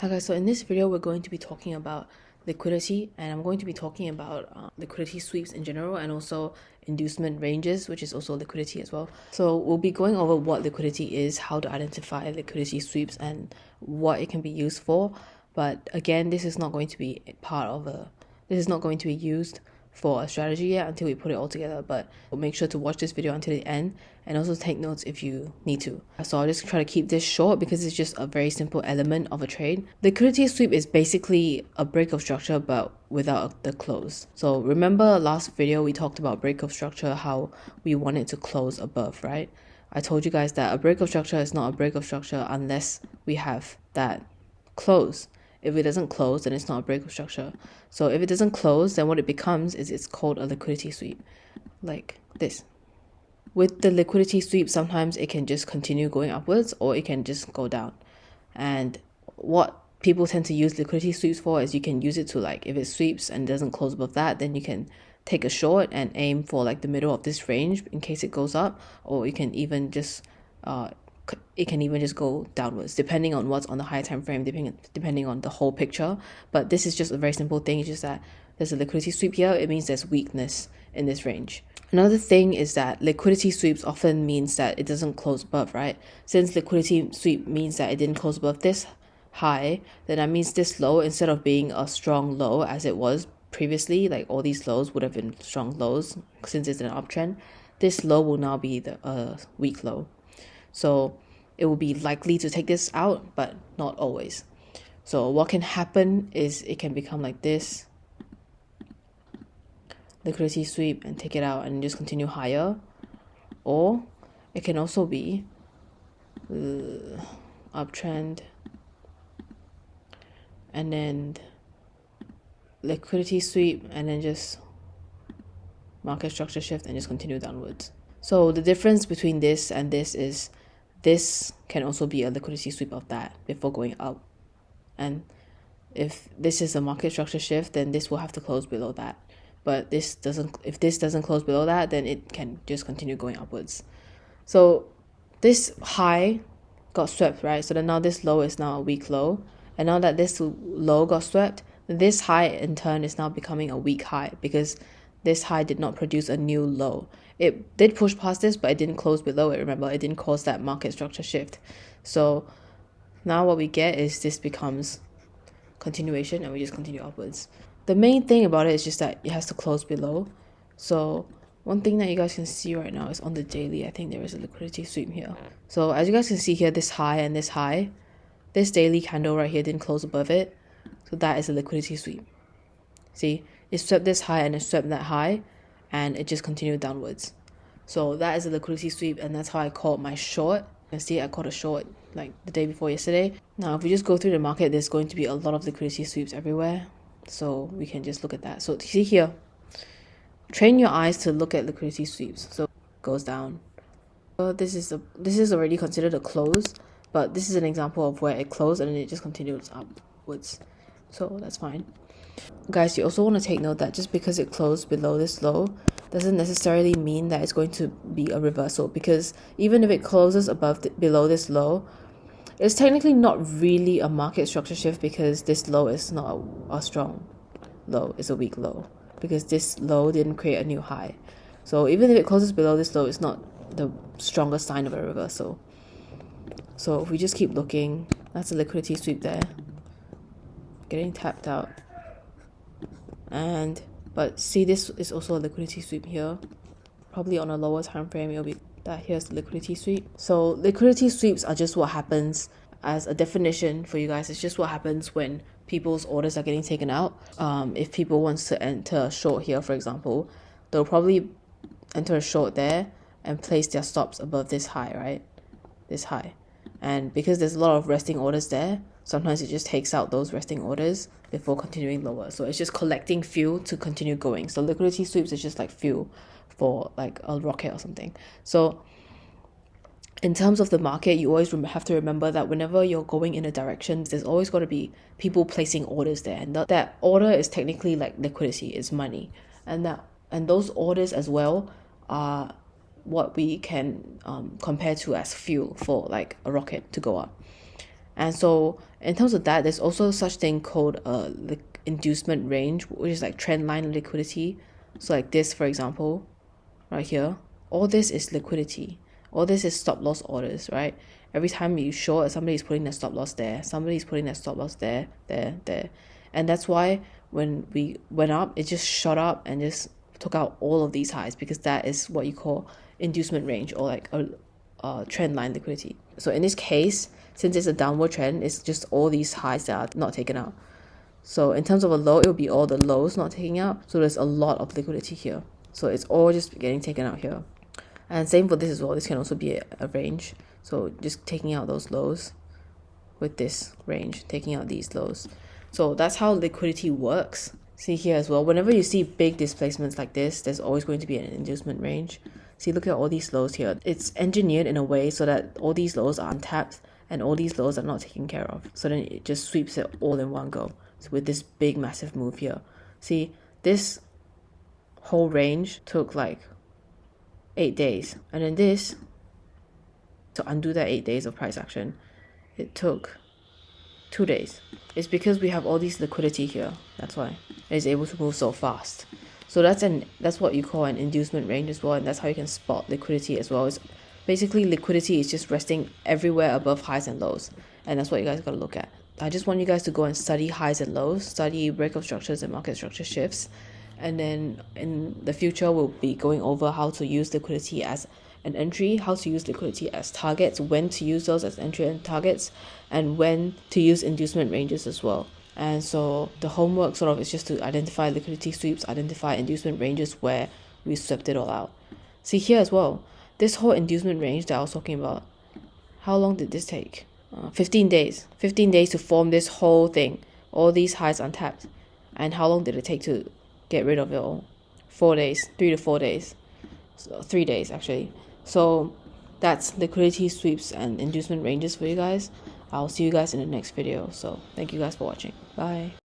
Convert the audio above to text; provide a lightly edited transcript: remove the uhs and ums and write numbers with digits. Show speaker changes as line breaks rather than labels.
Hi guys, so in this video we're going to be talking about liquidity, and I'm going to be talking about liquidity sweeps in general and also inducement ranges, which is also liquidity as well. So we'll be going over what liquidity is, how to identify liquidity sweeps, and what it can be used for. But again, this is not going to be this is not going to be used for a strategy yet until we put it all together, but make sure to watch this video until the end and also take notes if you need to. So I'll just try to keep this short because it's just a very simple element of a trade. Liquidity sweep is basically a break of structure but without the close. So remember last video we talked about break of structure, how we want it to close above, right? I told you guys that a break of structure is not a break of structure unless we have that close. If it doesn't close, then it's not a break of structure. So if it doesn't close, then what it becomes is it's called a liquidity sweep, like this. With the liquidity sweep, sometimes it can just continue going upwards or it can just go down. And what people tend to use liquidity sweeps for is you can use it to, like, if it sweeps and doesn't close above that, then you can take a short and aim for like the middle of this range in case it goes up, or you can even just it can even just go downwards depending on what's on the higher time frame, depending on the whole picture. But this is just a very simple thing. It's just that there's a liquidity sweep here. It means there's weakness in this range. Another thing is that liquidity sweeps often means that it doesn't close above, right? Since liquidity sweep means that it didn't close above this high, then that means this low, instead of being a strong low as it was previously, like all these lows would have been strong lows since it's an uptrend, this low will now be the weak low. So it will be likely to take this out, but not always. So what can happen is it can become like this, liquidity sweep, and take it out and just continue higher. Or it can also be uptrend and then liquidity sweep and then just market structure shift and just continue downwards. So the difference between this and this is this can also be a liquidity sweep of that before going up. And if this is a market structure shift, then this will have to close below that. But if this doesn't close below that, then it can just continue going upwards. So this high got swept, right? So then now this low is now a weak low. And now that this low got swept, this high in turn is now becoming a weak high because this high did not produce a new low. It did push past this, but it didn't close below it. Remember, it didn't cause that market structure shift. So now what we get is this becomes continuation and we just continue upwards. The main thing about it is just that it has to close below. So one thing that you guys can see right now is on the daily, I think there is a liquidity sweep here. So as you guys can see here, this high and this high, this daily candle right here didn't close above it. So that is a liquidity sweep. See, it swept this high and it swept that high and it just continued downwards. So that is a liquidity sweep, and that's how I called my short. You can see I called a short like the day before yesterday. Now if we just go through the market, there's going to be a lot of liquidity sweeps everywhere. So we can just look at that. So see here, train your eyes to look at liquidity sweeps. So it goes down. This is already considered a close, but this is an example of where it closed and then it just continues upwards. So that's fine. Guys, you also want to take note that just because it closed below this low doesn't necessarily mean that it's going to be a reversal, because even if it closes below this low, it's technically not really a market structure shift because this low is not a strong low, it's a weak low because this low didn't create a new high. So even if it closes below this low, it's not the strongest sign of a reversal. So if we just keep looking, that's a liquidity sweep there, getting tapped out. But see, this is also a liquidity sweep here. Probably on a lower time frame, it'll be that here's the liquidity sweep. So liquidity sweeps are just what happens. As a definition for you guys, it's just what happens when people's orders are getting taken out. If people wants to enter a short here, for example, they'll probably enter a short there and place their stops above this high, right? This high. And because there's a lot of resting orders there, sometimes it just takes out those resting orders before continuing lower. So it's just collecting fuel to continue going. So liquidity sweeps is just like fuel for like a rocket or something. So in terms of the market, you always have to remember that whenever you're going in a direction, there's always got to be people placing orders there. And that order is technically like liquidity, is money. And those orders as well are what we can compare to as fuel for like a rocket to go up. And so in terms of that, there's also such thing called inducement range, which is like trend line liquidity. So like this, for example, right here, all this is liquidity. All this is stop loss orders, right? Every time you short, somebody's putting their stop loss there, somebody's putting their stop loss there. And that's why when we went up, it just shot up and just took out all of these highs, because that is what you call inducement range, or like a trend line liquidity. So in this case, since it's a downward trend, it's just all these highs that are not taken out. So in terms of a low, it will be all the lows not taking out. So there's a lot of liquidity here. So it's all just getting taken out here. And same for this as well. This can also be a range. So just taking out those lows with this range, taking out these lows. So that's how liquidity works. See here as well, whenever you see big displacements like this, there's always going to be an inducement range. See, look at all these lows here. It's engineered in a way so that all these lows are untapped and all these lows are not taken care of. So then it just sweeps it all in one go. So with this big massive move here. See, this whole range took like 8 days. And then this, to undo that 8 days of price action, it took 2 days. It's because we have all these liquidity here. That's why it's able to move so fast. So that's what you call an inducement range as well, and that's how you can spot liquidity as well. It's basically liquidity is just resting everywhere above highs and lows, and that's what you guys got to look at. I just want you guys to go and study highs and lows, study breakup structures and market structure shifts, and then in the future we'll be going over how to use liquidity as an entry, how to use liquidity as targets, when to use those as entry and targets, and when to use inducement ranges as well. And so the homework sort of is just to identify liquidity sweeps, identify inducement ranges where we swept it all out. See here as well, this whole inducement range that I was talking about, how long did this take? 15 days. 15 days to form this whole thing, all these highs untapped. And how long did it take to get rid of it all? 4 days, 3 to 4 days. So 3 days actually. So that's liquidity sweeps and inducement ranges for you guys. I'll see you guys in the next video. So thank you guys for watching. Bye.